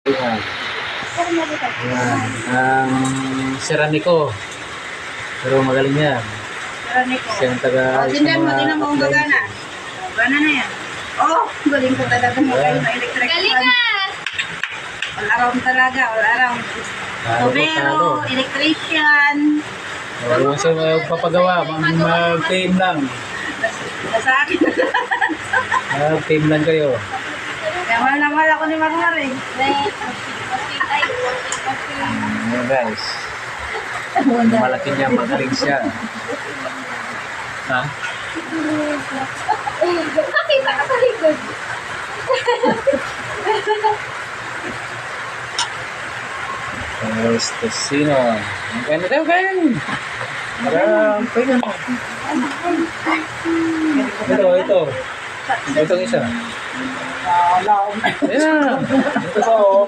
Ayan. Ayan. Ang Seranico. Pero magaling yan. Seranico. Siya ang taga-ayos ng Tingnan mo, mga tingnan mo ang appliances. gagana. Gana na yan. Oh, galing ko talaga mo kayo na electric Galing fan. ka! All around talaga, all around. Tubero, electrician. Kung sa papagawa, mag-team lang. Nasa akin. Mag-team lang kayo. Kaya mahal na mahal ako ni Marmar eh. Ayan guys. Malaki niya, magaling siya. Ha? Nakita ka sa likod. Guys, Tocino. Ang ganda daw, guys. Parang, pwede mo. Ito. Itong isa. Wala akong Ayan. Ito ba, oh.